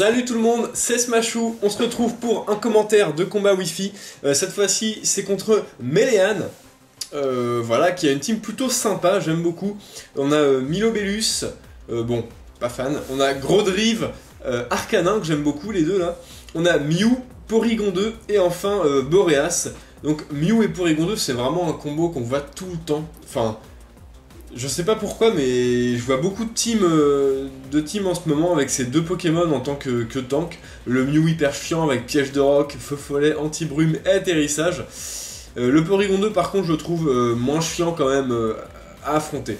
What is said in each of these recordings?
Salut tout le monde, c'est Smashou, on se retrouve pour un commentaire de combat Wi-Fi. Cette fois-ci, c'est contre Melean, voilà, qui a une team plutôt sympa, j'aime beaucoup. On a Milobellus, bon, pas fan. On a Grodrive, Arcanin, que j'aime beaucoup, les deux là. On a Mew, Porygon 2, et enfin Boreas. Donc Mew et Porygon 2, c'est vraiment un combo qu'on voit tout le temps. Enfin, je sais pas pourquoi, mais je vois beaucoup de teams en ce moment avec ces deux Pokémon en tant que tank. Le Mew hyper chiant avec piège de roc, feu follet, anti-brume et atterrissage. Le Porygon 2 par contre je le trouve moins chiant quand même à affronter.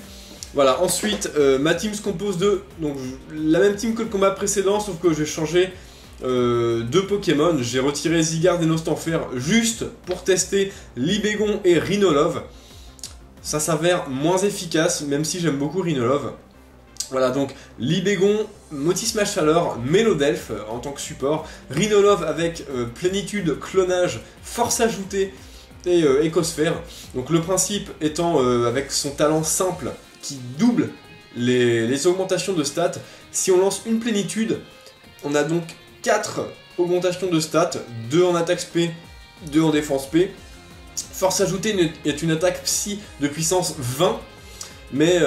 Voilà, ensuite ma team se compose de donc, la même team que le combat précédent, sauf que j'ai changé deux Pokémon. J'ai retiré Zygarde et Nostanfer juste pour tester Libégon et Rhinolove. Ça s'avère moins efficace, même si j'aime beaucoup Rhinolove. Voilà, donc Libégon, Motismage Chaleur, Mélodelph en tant que support, Rhinolove avec Plénitude, Clonage, Force ajoutée et Écosphère. Donc le principe étant avec son talent simple qui double les augmentations de stats, si on lance une Plénitude, on a donc 4 augmentations de stats, 2 en attaque SP, 2 en défense P. Force ajoutée est une attaque psy de puissance 20, mais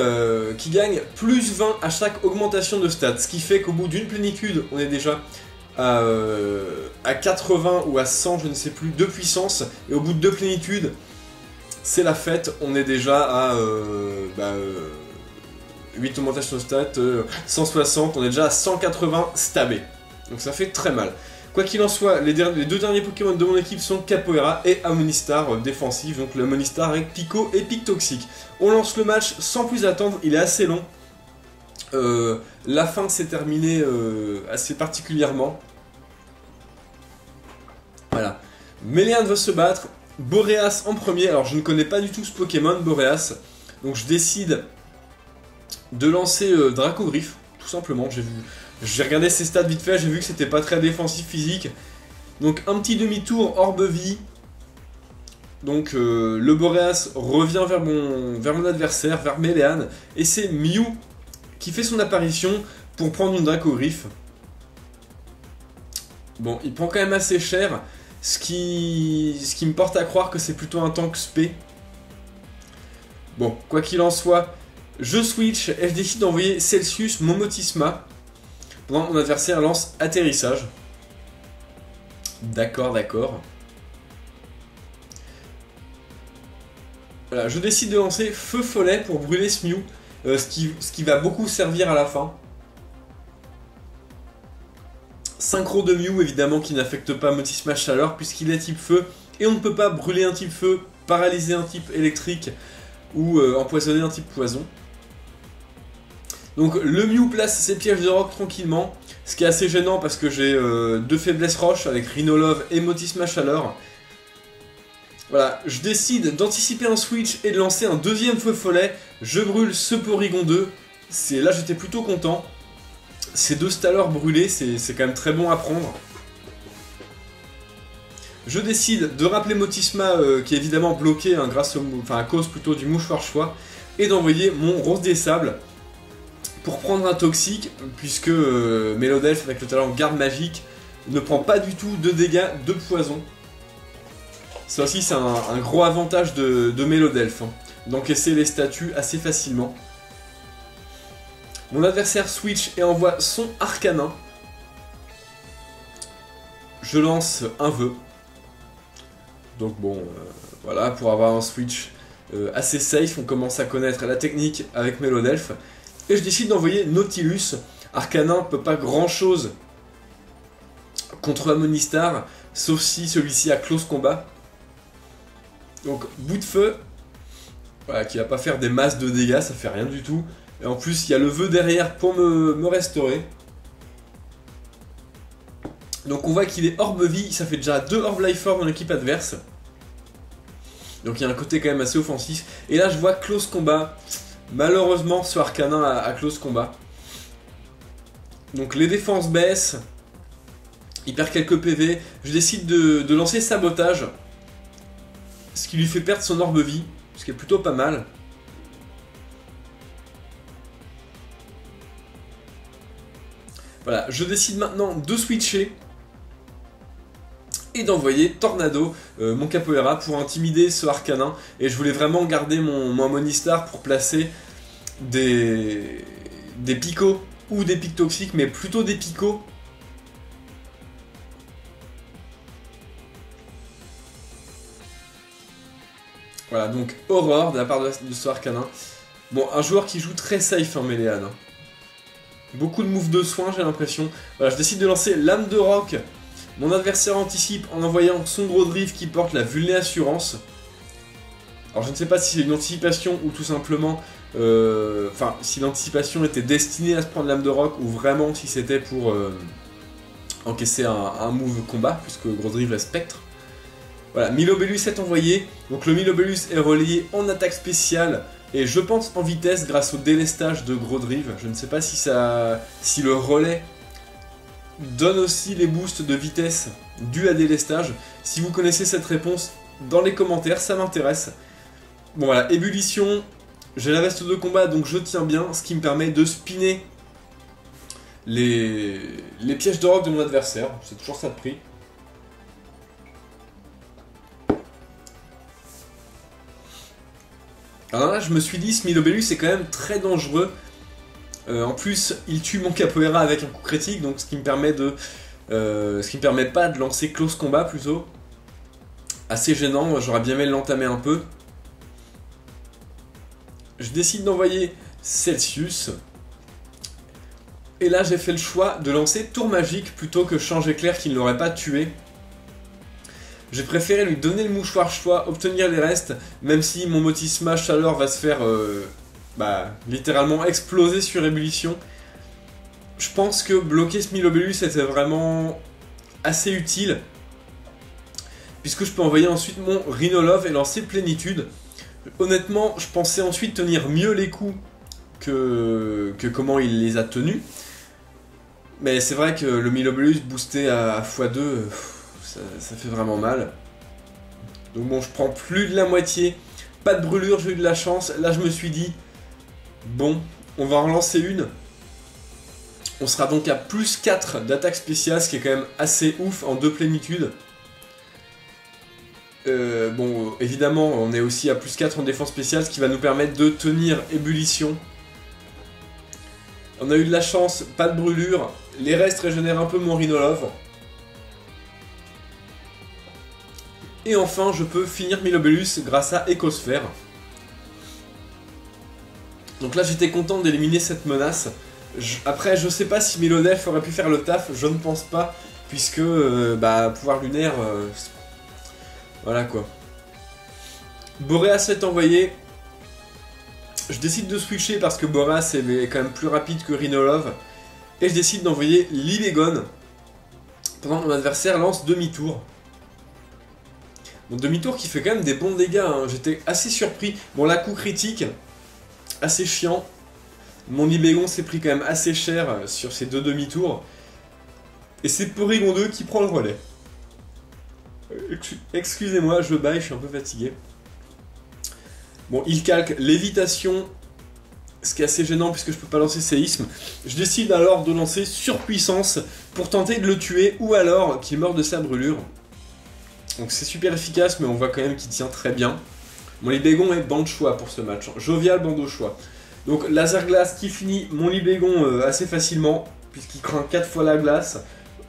qui gagne plus 20 à chaque augmentation de stats, ce qui fait qu'au bout d'une plénitude, on est déjà à 80 ou à 100, je ne sais plus, de puissance, et au bout de 2 plénitudes, c'est la fête, on est déjà à 8 augmentations de stats, 160, on est déjà à 180 stabés, donc ça fait très mal. Quoi qu'il en soit, les deux derniers Pokémon de mon équipe sont Capoeira et Amonistar défensif, donc le Amonistar avec Pico et Pic Toxique. On lance le match sans plus attendre, il est assez long. La fin s'est terminée assez particulièrement. Voilà. Melean va se battre, Boreas en premier, alors je ne connais pas du tout ce Pokémon, Boreas, donc je décide de lancer Dracogriffe, tout simplement, j'ai regardé ses stats vite fait, j'ai vu que c'était pas très défensif physique. Donc un petit demi-tour Orbe Vie. Donc le Boreas revient vers mon adversaire, vers Melean. Et c'est Mew qui fait son apparition pour prendre une Dracogriffe. Bon, il prend quand même assez cher, ce qui me porte à croire que c'est plutôt un tank SP. Bon, quoi qu'il en soit, je switch et je décide d'envoyer Celsius Momotisma. Pendant que mon adversaire lance atterrissage. D'accord, d'accord. Voilà, je décide de lancer feu follet pour brûler ce Mew, ce qui va beaucoup servir à la fin. Synchro de Mew évidemment qui n'affecte pas Motismage Chaleur puisqu'il est type feu et on ne peut pas brûler un type feu, paralyser un type électrique ou empoisonner un type poison. Donc le Mew place ses pièges de roc tranquillement, ce qui est assez gênant parce que j'ai deux faiblesses roches avec Rhinolove et Motismage Chaleur. Voilà, je décide d'anticiper un switch et de lancer un deuxième feu follet. Je brûle ce Porygon 2, là j'étais plutôt content. Ces deux stalleurs brûlés, c'est quand même très bon à prendre. Je décide de rappeler Motisma qui est évidemment bloqué hein, à cause plutôt du mouchoir choix et d'envoyer mon Rose des Sables pour prendre un toxique, puisque Mélodelph avec le talent garde magique ne prend pas du tout de dégâts de poison. Ça aussi c'est un gros avantage de Mélodelph, hein, d'encaisser les statuts assez facilement. Mon adversaire switch et envoie son Arcanin. Je lance un vœu. Donc bon, voilà, pour avoir un switch assez safe, on commence à connaître la technique avec Mélodelph. Et je décide d'envoyer Nautilus. Arcanin peut pas grand chose contre Amonistar, sauf si celui-ci a close combat. Donc bout de feu, voilà, qui va pas faire des masses de dégâts, ça fait rien du tout. Et en plus il y a le vœu derrière pour me restaurer. Donc on voit qu'il est Orbe Vie, ça fait déjà 2 Orbe Life Orb dans l'équipe adverse. Donc il y a un côté quand même assez offensif. Et là je vois close combat. Malheureusement, ce Arcanin a close combat. Donc les défenses baissent. Il perd quelques PV. Je décide de lancer Sabotage. Ce qui lui fait perdre son Orbe Vie. Ce qui est plutôt pas mal. Voilà, je décide maintenant de switcher et d'envoyer Tornado, mon capoeira, pour intimider ce Arcanin. Et je voulais vraiment garder mon Monistar pour placer des picots ou des pics toxiques, mais plutôt des picots. Voilà, donc Aurore de la part de ce Arcanin. Bon, un joueur qui joue très safe, hein, Méléane. Beaucoup de moves de soin, j'ai l'impression. Voilà, je décide de lancer Lame de Roc. Mon adversaire anticipe en envoyant son gros drift qui porte la Vulné Assurance. Alors je ne sais pas si c'est une anticipation ou tout simplement... Enfin, si l'anticipation était destinée à se prendre Lame de Roc ou vraiment si c'était pour encaisser un move combat, puisque gros drift est spectre. Voilà, Milobellus est envoyé. Donc le Milobellus est relayé en attaque spéciale. Et je pense en vitesse grâce au délestage de Gros Drive. Je ne sais pas si le relais donne aussi les boosts de vitesse dus à délestage. Si vous connaissez cette réponse, dans les commentaires, ça m'intéresse. Bon voilà, ébullition, j'ai la veste de combat donc je tiens bien, ce qui me permet de spinner les pièges de roc de mon adversaire. C'est toujours ça de prix. Alors là, je me suis dit, ce Milobellus est quand même très dangereux. En plus, il tue mon capoeira avec un coup critique, donc ce qui me permet pas de lancer close combat plutôt. Assez gênant, j'aurais bien aimé l'entamer un peu. Je décide d'envoyer Celsius. Et là, j'ai fait le choix de lancer Tour Magique plutôt que Change Éclair qui ne l'aurait pas tué. J'ai préféré lui donner le mouchoir choix, obtenir les restes, même si mon Motisma Chaleur va se faire littéralement exploser sur ébullition. Je pense que bloquer ce Milobellus était vraiment assez utile, puisque je peux envoyer ensuite mon Rhinolove et lancer Plénitude. Honnêtement, je pensais ensuite tenir mieux les coups que comment il les a tenus. Mais c'est vrai que le Milobellus boosté à x2... Ça fait vraiment mal. Donc bon, je prends plus de la moitié. Pas de brûlure, j'ai eu de la chance. Là, je me suis dit, bon, on va en relancer une. On sera donc à plus 4 d'attaque spéciale, ce qui est quand même assez ouf en 2 plénitudes. Bon, évidemment, on est aussi à plus 4 en défense spéciale, ce qui va nous permettre de tenir ébullition. On a eu de la chance, pas de brûlure. Les restes régénèrent un peu mon Rhinolove. Et enfin, je peux finir Milobellus grâce à Écosphère. Donc là, j'étais content d'éliminer cette menace. Après, je sais pas si Milodelph aurait pu faire le taf, je ne pense pas, puisque, pouvoir lunaire... voilà quoi. Boréas est envoyé. Je décide de switcher parce que Boréas est quand même plus rapide que Rhinolove. Et je décide d'envoyer Libégon pendant que mon adversaire lance demi-tour. Donc demi-tour qui fait quand même des bons dégâts, hein. J'étais assez surpris. Bon, là, coup critique, assez chiant. Mon Libégon s'est pris quand même assez cher sur ces 2 demi-tours. Et c'est Porygon 2 qui prend le relais. Excusez-moi, je baille, je suis un peu fatigué. Bon, il calque lévitation, ce qui est assez gênant puisque je peux pas lancer séisme. Je décide alors de lancer surpuissance pour tenter de le tuer ou alors qu'il meurt de sa brûlure. Donc c'est super efficace, mais on voit quand même qu'il tient très bien. Mon Libégon est banc de choix pour ce match. Jovial banc de choix. Donc laser glace qui finit mon Libégon assez facilement, puisqu'il craint 4 fois la glace.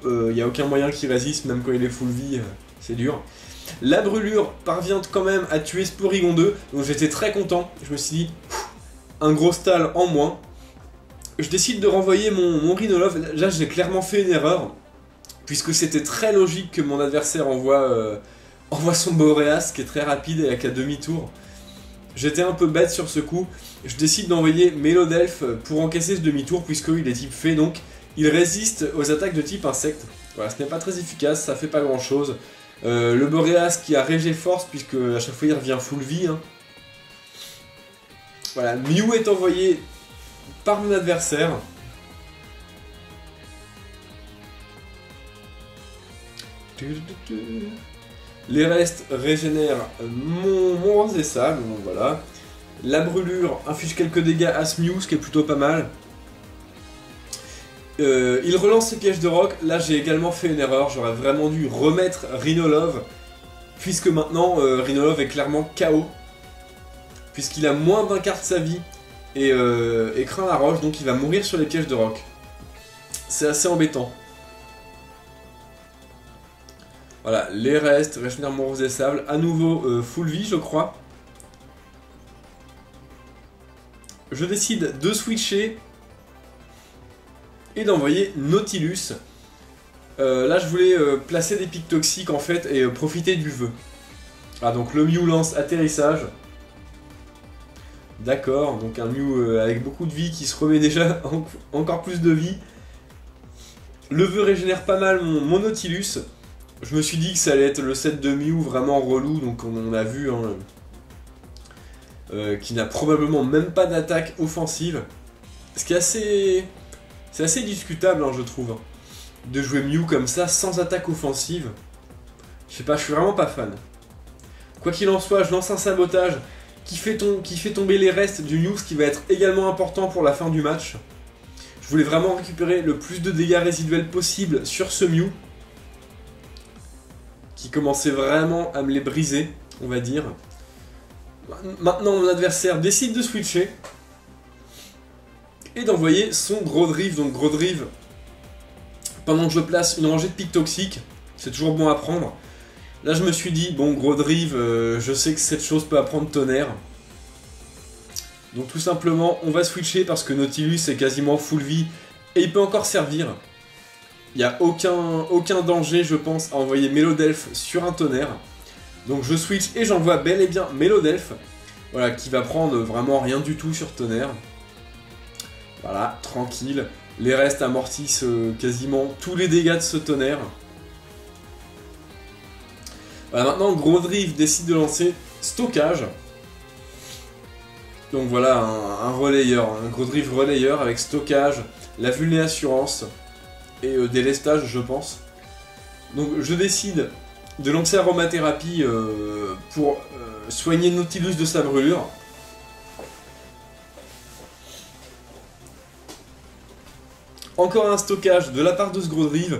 Il n'y a aucun moyen qu'il résiste, même quand il est full vie, c'est dur. La brûlure parvient quand même à tuer Porygon 2, donc j'étais très content. Je me suis dit, un gros stall en moins. Je décide de renvoyer mon Rhinolove. Là j'ai clairement fait une erreur, puisque c'était très logique que mon adversaire envoie son Boréas, qui est très rapide et avec un demi-tour. J'étais un peu bête sur ce coup. Je décide d'envoyer Mélodelph pour encaisser ce demi-tour, puisqu'il est type fée, donc il résiste aux attaques de type insecte. Voilà, ce n'est pas très efficace, ça fait pas grand-chose. Le Boréas qui a Régé Force, puisque à chaque fois il revient full vie. Hein. Voilà, Mew est envoyé par mon adversaire. Les restes régénèrent mon rose et sable, donc voilà. La brûlure inflige quelques dégâts à ce Mew, ce qui est plutôt pas mal. Il relance ses pièges de roc. Là j'ai également fait une erreur, j'aurais vraiment dû remettre Rhinolove, puisque maintenant Rhinolove est clairement KO, puisqu'il a moins d'un quart de sa vie et craint la roche, donc il va mourir sur les pièges de roc. C'est assez embêtant. Voilà, les restes, régénère mon rose des sables, à nouveau full vie je crois. Je décide de switcher et d'envoyer Nautilus. Là je voulais placer des pics toxiques en fait et profiter du vœu. Ah donc le Mew lance atterrissage. D'accord, donc un Mew avec beaucoup de vie qui se remet déjà encore plus de vie. Le vœu régénère pas mal mon Nautilus. Je me suis dit que ça allait être le set de Mew vraiment relou, donc on a vu hein, qui n'a probablement même pas d'attaque offensive. Ce qui est assez... C'est assez discutable hein, je trouve, hein, de jouer Mew comme ça sans attaque offensive. Je sais pas, je suis vraiment pas fan. Quoi qu'il en soit, je lance un sabotage qui fait tomber les restes du Mew, ce qui va être également important pour la fin du match. Je voulais vraiment récupérer le plus de dégâts résiduels possible sur ce Mew, qui commençait vraiment à me les briser, on va dire. Maintenant, mon adversaire décide de switcher et d'envoyer son Gros Drive. Donc Gros Drive, pendant que je place une rangée de pics toxiques, c'est toujours bon à prendre. Là, je me suis dit, bon, Gros Drive, je sais que cette chose peut apprendre Tonnerre. Donc tout simplement, on va switcher parce que Nautilus est quasiment full vie et il peut encore servir. Il n'y a aucun danger, je pense, à envoyer Mélodelph sur un Tonnerre. Donc je switch et j'envoie bel et bien Mélodelph, voilà, qui va prendre vraiment rien du tout sur Tonnerre. Voilà, tranquille. Les restes amortissent quasiment tous les dégâts de ce Tonnerre. Voilà, maintenant Gros Drive décide de lancer Stockage. Donc voilà, un relayeur, un Gros Drive relayeur avec Stockage, la Vulné Assurance et délestage je pense. Donc je décide de lancer Aromathérapie pour soigner Nautilus de sa brûlure. Encore un stockage de la part de ce Gros Drive,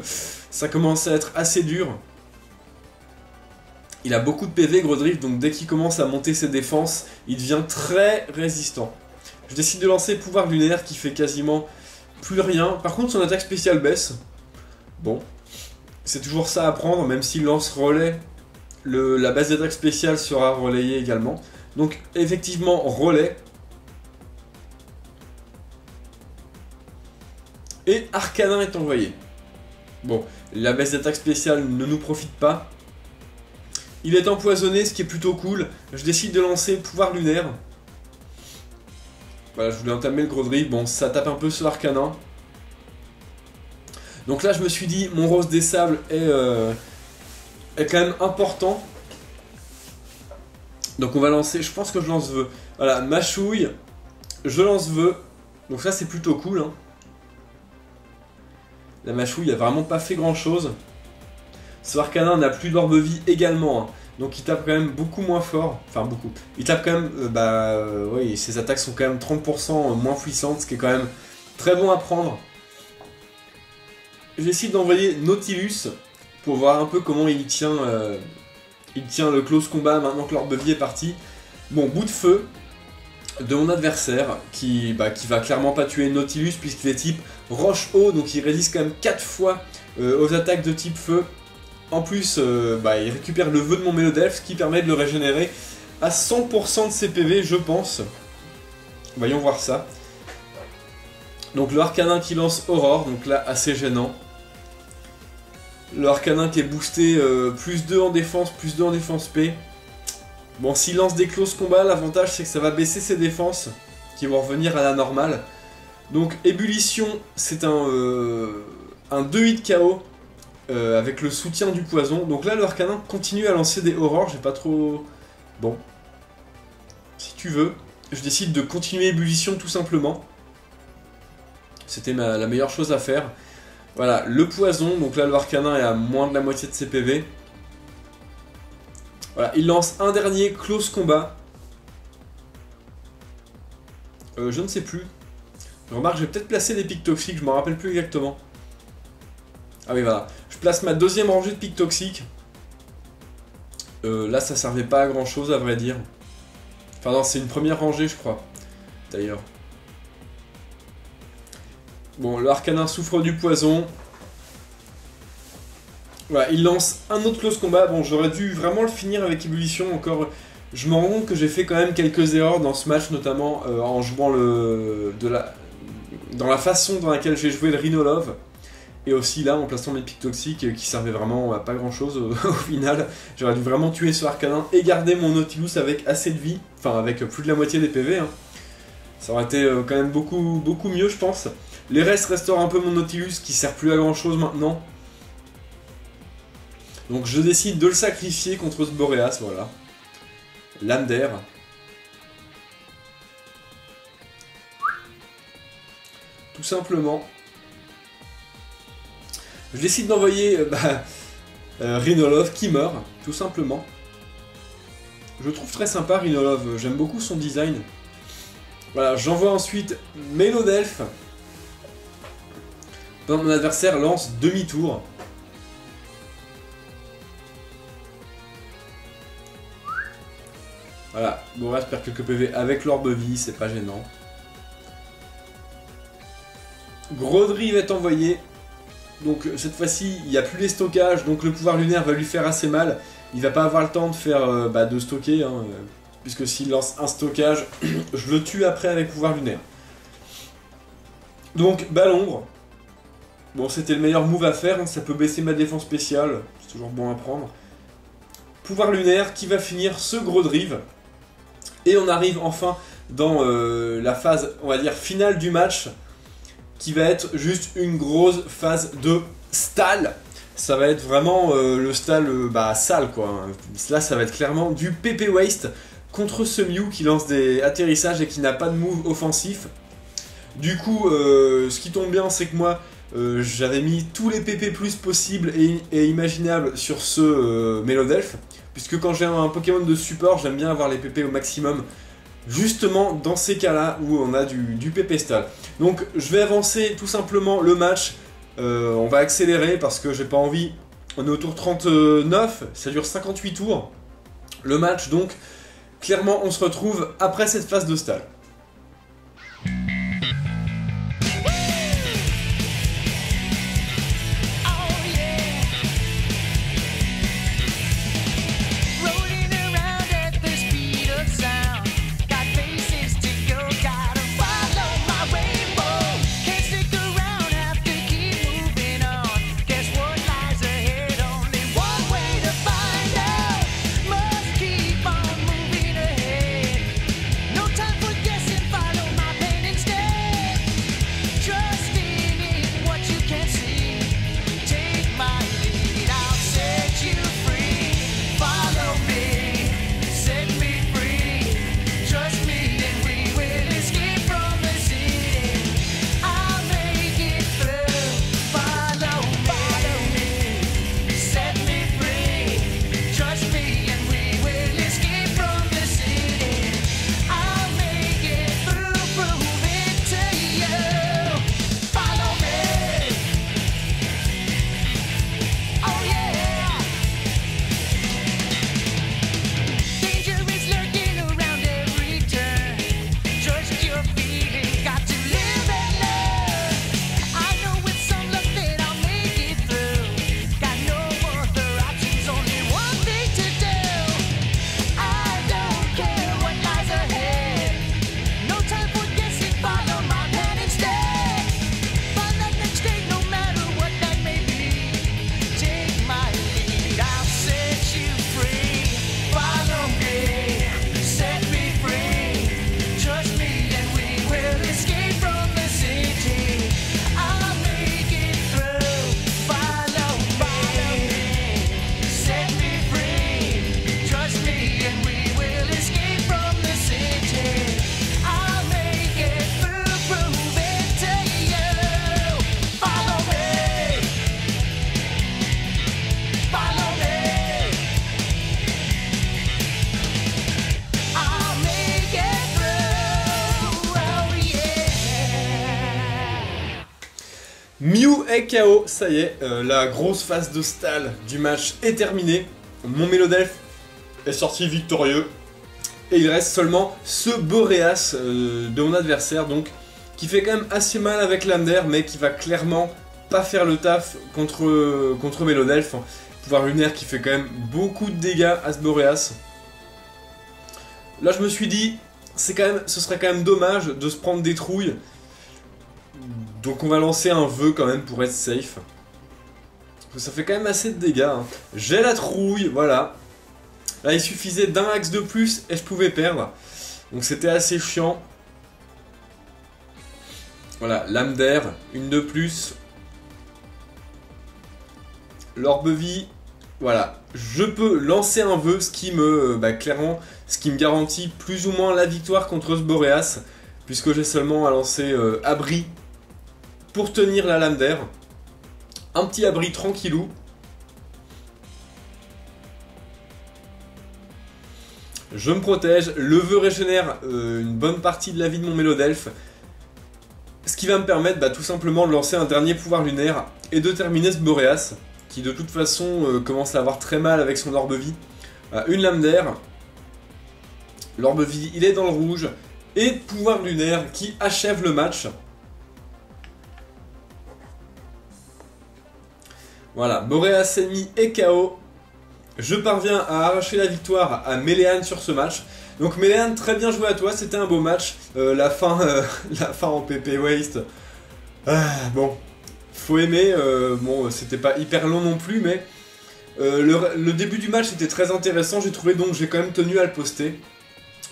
ça commence à être assez dur. Il a beaucoup de PV Gros Drive, donc dès qu'il commence à monter ses défenses, il devient très résistant. Je décide de lancer Pouvoir Lunaire qui fait quasiment plus rien. Par contre son attaque spéciale baisse. Bon, c'est toujours ça à prendre, même s'il lance relais, la base d'attaque spéciale sera relayée également. Donc effectivement relais. Et Arcanin est envoyé. Bon, la base d'attaque spéciale ne nous profite pas. Il est empoisonné, ce qui est plutôt cool. Je décide de lancer Pouvoir Lunaire. Voilà, je voulais entamer le Gros Drive. Bon, ça tape un peu sur l'Arcanin. Donc là, je me suis dit, mon Rose des Sables est quand même important. Donc on va lancer, je pense que je lance Vœu. Voilà, Mâchouille, je lance Vœu. Donc ça, c'est plutôt cool. Hein. La Mâchouille a vraiment pas fait grand chose. Ce Arcanin n'a plus d'orbe vie également. Hein. Donc il tape quand même beaucoup moins fort. Enfin beaucoup. Il tape quand même, oui, ses attaques sont quand même 30% moins puissantes, ce qui est quand même très bon à prendre. J'essaie d'envoyer Nautilus pour voir un peu comment il tient le close combat maintenant que l'orbe de vie est parti. Bon, bout de feu de mon adversaire qui va clairement pas tuer Nautilus puisqu'il est type roche-eau, donc il résiste quand même 4 fois aux attaques de type feu. En plus, il récupère le vœu de mon Mélodelph, ce qui permet de le régénérer à 100% de ses PV, je pense. Voyons voir ça. Donc le Arcanin qui lance Aurore, donc là assez gênant. Le Arcanin qui est boosté plus 2 en défense, plus 2 en défense P. Bon, s'il lance des close combats, l'avantage c'est que ça va baisser ses défenses, qui vont revenir à la normale. Donc Ébullition, c'est un 2-hit KO avec le soutien du poison. Donc là, le Arcanin continue à lancer des Aurores, j'ai pas trop... Bon. Si tu veux, je décide de continuer Ébullition tout simplement. C'était la meilleure chose à faire. Voilà, le poison, donc là le Arcanin est à moins de la moitié de ses PV. Voilà, il lance un dernier close combat. Je ne sais plus. Remarque, j'ai peut-être placé des pics toxiques, je m'en rappelle plus exactement. Ah oui, voilà. Je place ma deuxième rangée de pics toxiques. Là, ça servait pas à grand chose, à vrai dire. Enfin, non, c'est une première rangée, je crois. D'ailleurs. Bon, le Arcanin souffre du poison. Voilà, il lance un autre close combat. Bon, j'aurais dû vraiment le finir avec ébullition. Encore, je me rends compte que j'ai fait quand même quelques erreurs dans ce match, notamment en jouant dans la façon dans laquelle j'ai joué le Rhinolove. Et aussi là, en plaçant mes pics toxiques qui servaient vraiment à pas grand chose au final. J'aurais dû vraiment tuer ce Arcanin et garder mon Nautilus avec assez de vie. Enfin, avec plus de la moitié des PV. Hein. Ça aurait été quand même beaucoup mieux, je pense. Les restes restaurent un peu mon Nautilus qui sert plus à grand chose maintenant. Donc je décide de le sacrifier contre ce Boréas, voilà. Lame d'air. Tout simplement. Je décide d'envoyer Rhinolove qui meurt, tout simplement. Je le trouve très sympa Rhinolove, j'aime beaucoup son design. Voilà, j'envoie ensuite Mélodelphe. Pendant que mon adversaire lance demi-tour. Voilà, Boréas perd quelques PV avec l'orbe vie, c'est pas gênant. Gros drive est envoyé. Donc cette fois-ci, il n'y a plus les stockages, donc le pouvoir lunaire va lui faire assez mal. Il va pas avoir le temps de faire de stocker, hein, puisque s'il lance un stockage, je le tue après avec pouvoir lunaire. Donc l'ombre. Bon, c'était le meilleur move à faire, hein, ça peut baisser ma défense spéciale, c'est toujours bon à prendre. Pouvoir lunaire qui va finir ce gros drive. Et on arrive enfin dans la phase, on va dire, finale du match, qui va être juste une grosse phase de stall. Ça va être vraiment le stall sale, quoi. Là, ça va être clairement du PP Waste contre ce Mew qui lance des atterrissages et qui n'a pas de move offensif. Du coup, ce qui tombe bien, c'est que moi, j'avais mis tous les PP plus possibles et imaginables sur ce Mélodelphe. Puisque quand j'ai un Pokémon de support, j'aime bien avoir les PP au maximum. Justement dans ces cas-là où on a du PP stall. Donc je vais avancer tout simplement le match. On va accélérer parce que j'ai pas envie. On est au tour 39, ça dure 58 tours. Le match donc, clairement on se retrouve après cette phase de stall. Time for guessing. Mew est KO, ça y est, la grosse phase de stall du match est terminée. Mon Mélodelph est sorti victorieux. Et il reste seulement ce Boreas de mon adversaire, donc qui fait quand même assez mal avec Lamder, mais qui va clairement pas faire le taf contre Mélodelph. Pouvoir lunaire qui fait quand même beaucoup de dégâts à ce Boreas. Là je me suis dit, ce serait quand même dommage de se prendre des trouilles. Donc on va lancer un vœu quand même pour être safe. Parce que ça fait quand même assez de dégâts. Hein. J'ai la trouille, voilà. Là il suffisait d'un axe de plus et je pouvais perdre. Donc c'était assez chiant. Voilà, lame d'air, une de plus. L'orbe vie, voilà. Je peux lancer un vœu, ce qui me, clairement, ce qui me garantit plus ou moins la victoire contre ce Boreas. Puisque j'ai seulement à lancer abri pour tenir la lame d'air. Un petit abri tranquillou. Je me protège, le vœu régénère une bonne partie de la vie de mon Mélodelph. Ce qui va me permettre tout simplement de lancer un dernier pouvoir lunaire et de terminer ce Boreas, qui de toute façon commence à avoir très mal avec son orbe vie. Une lame d'air, l'orbe vie il est dans le rouge, et pouvoir lunaire qui achève le match. Voilà, Boreas ennemi est KO. Je parviens à arracher la victoire à Méléane sur ce match. Donc Méléane, très bien joué à toi, c'était un beau match. La fin en PP Waste. Bon, faut aimer. Bon, c'était pas hyper long non plus, mais le début du match était très intéressant. J'ai trouvé, donc j'ai quand même tenu à le poster.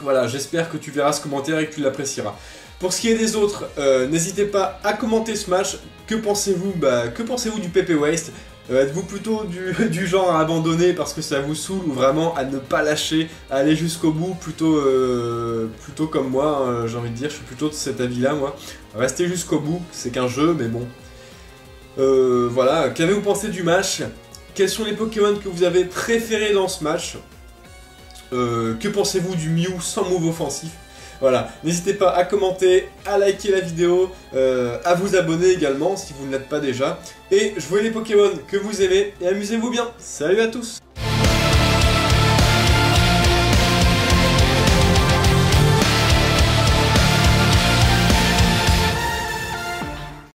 Voilà, j'espère que tu verras ce commentaire et que tu l'apprécieras. Pour ce qui est des autres, n'hésitez pas à commenter ce match. Que pensez-vous du PP Waste? Êtes-vous plutôt du genre à abandonner parce que ça vous saoule, ou vraiment à ne pas lâcher, à aller jusqu'au bout, plutôt comme moi, hein, j'ai envie de dire, je suis plutôt de cet avis-là, moi. Restez jusqu'au bout, c'est qu'un jeu, mais bon. Voilà, qu'avez-vous pensé du match? Quels sont les Pokémon que vous avez préférés dans ce match? Que pensez-vous du Mew sans move offensif? Voilà, n'hésitez pas à commenter, à liker la vidéo, à vous abonner également si vous ne l'êtes pas déjà. Et jouez les Pokémon que vous aimez et amusez-vous bien. Salut à tous!